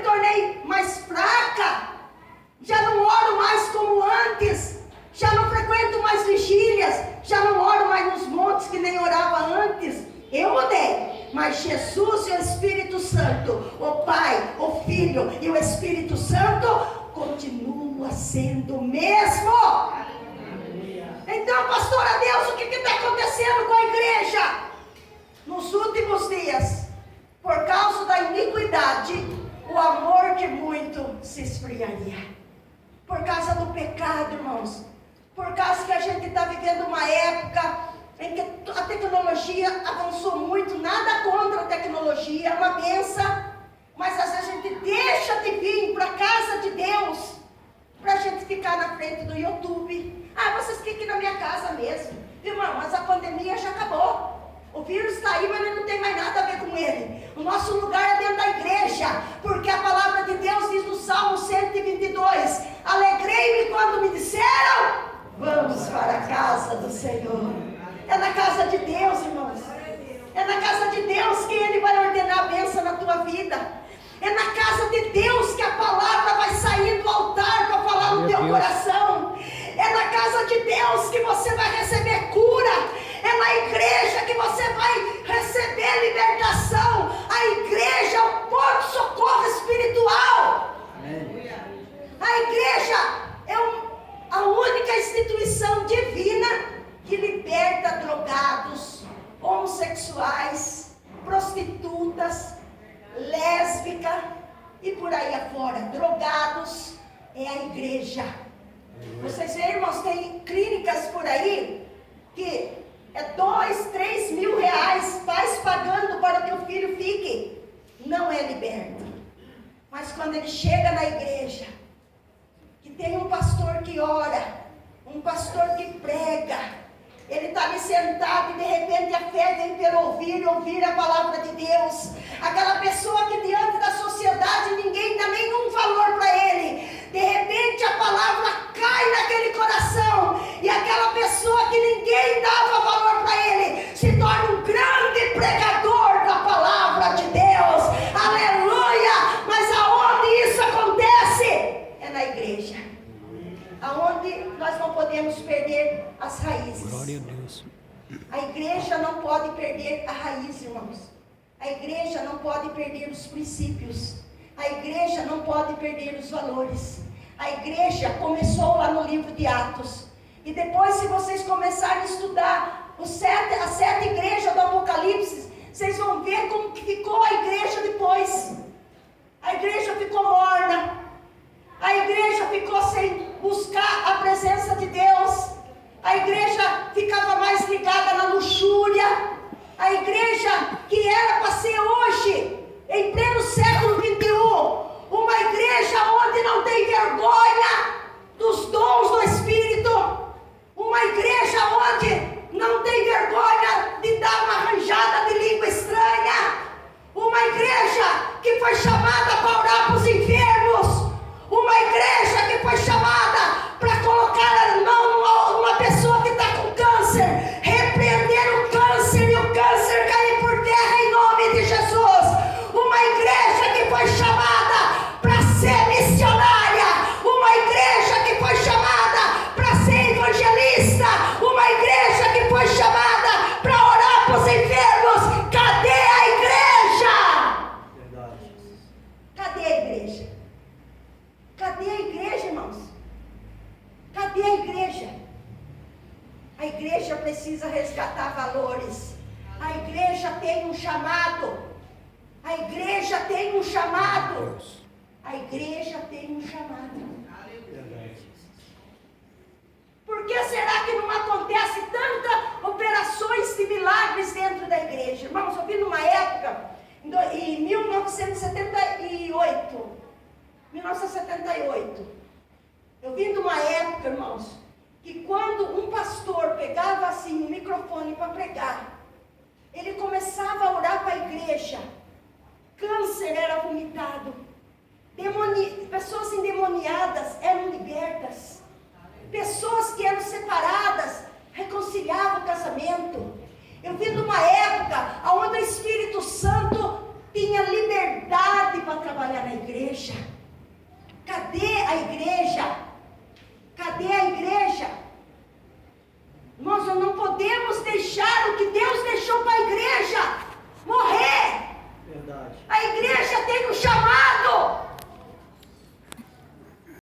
tornei mais fraca, já não oro mais como antes, já não frequento mais vigílias, já não oro mais nos montes que nem orava antes. Eu mudei, mas Jesus e o Espírito Santo, o Pai, o Filho e o Espírito Santo continua sendo o mesmo. Então, pastora Deus, o que está acontecendo com a igreja? Nos últimos dias, por causa da iniquidade, o amor de muito se esfriaria. Por causa do pecado, irmãos. Por causa que a gente está vivendo uma época em que a tecnologia avançou muito. Nada contra a tecnologia, é uma bênção. Mas às vezes a gente deixa de vir para a casa de Deus, para a gente ficar na frente do YouTube. Ah, vocês fiquem na minha casa mesmo. Irmão, mas a pandemia já acabou. O vírus está aí, mas não tem mais nada a ver com ele. O nosso lugar é dentro da igreja, porque a palavra de Deus diz no Salmo 122, alegrei-me quando me disseram, vamos para a casa do Senhor. É na casa de Deus, irmãos. É na casa de Deus que Ele vai ordenar a bênção na tua vida. É na casa de Deus que a palavra vai sair do altar para falar no teu coração. É na casa de Deus que você vai receber cura. É na igreja que você vai receber libertação. A igreja é o ponto de socorro espiritual. A igreja é a única instituição divina que liberta drogados, homossexuais, prostitutas, lésbica e por aí afora. Drogados é a igreja. Vocês veem, irmãos, tem clínicas por aí que é 2, 3 mil reais, pais pagando para que o filho fique. Não é liberto. Mas quando ele chega na igreja, que tem um pastor que ora, um pastor que prega, ele está ali sentado e de repente a fé vem pelo ouvir a palavra de Deus. Aquela pessoa que diante da sociedade ninguém dá nenhum valor para ele. De repente a palavra cai naquele coração e aquela pessoa que ninguém dava valor para ele se torna um grande pregador da palavra de Deus. Aleluia! Mas aonde isso acontece? É na igreja. Aonde nós não podemos perder as raízes. Glória a Deus. A igreja não pode perder a raiz, irmãos. A igreja não pode perder os princípios. A igreja não pode perder os valores. A igreja começou lá no livro de Atos. E depois, se vocês começarem a estudar as 7 igrejas do Apocalipse, vocês vão ver como que ficou a igreja depois. A igreja ficou morna. A igreja ficou sem buscar a presença de Deus. A igreja ficava mais ligada na luxúria. A igreja que era para ser hoje, em pleno século 21, uma igreja onde não tem vergonha dos dons do Espírito. Uma igreja onde não tem vergonha de dar uma arranjada de língua estranha. Uma igreja que foi chamada para orar para os enfermos. Uma igreja que foi chamada para colocar a mão numa pessoa que está com câncer, repreender o câncer e o câncer cair por terra em nome de Jesus. Uma igreja que foi chamada para ser missionária. Uma igreja que foi chamada para ser evangelista. Uma igreja que foi chamada para orar para os enfermos. Cadê a igreja? Cadê a igreja? Cadê a igreja, irmãos? Cadê a igreja? A igreja precisa resgatar valores. A igreja tem um chamado. A igreja tem um chamado. A igreja tem um chamado. Por que será que não acontece tantas operações de milagres dentro da igreja? Irmãos, eu vi numa época, em 1978, eu vim de uma época, irmãos, que quando um pastor pegava assim um microfone para pregar, ele começava a orar para a igreja, câncer era vomitado, pessoas endemoniadas eram libertas, pessoas que eram separadas reconciliavam o casamento. Eu vim de uma época onde o Espírito Santo tinha liberdade para trabalhar na igreja. a igreja? Cadê a igreja? Nós não podemos deixar o que Deus deixou para a igreja morrer. Verdade. A igreja tem um chamado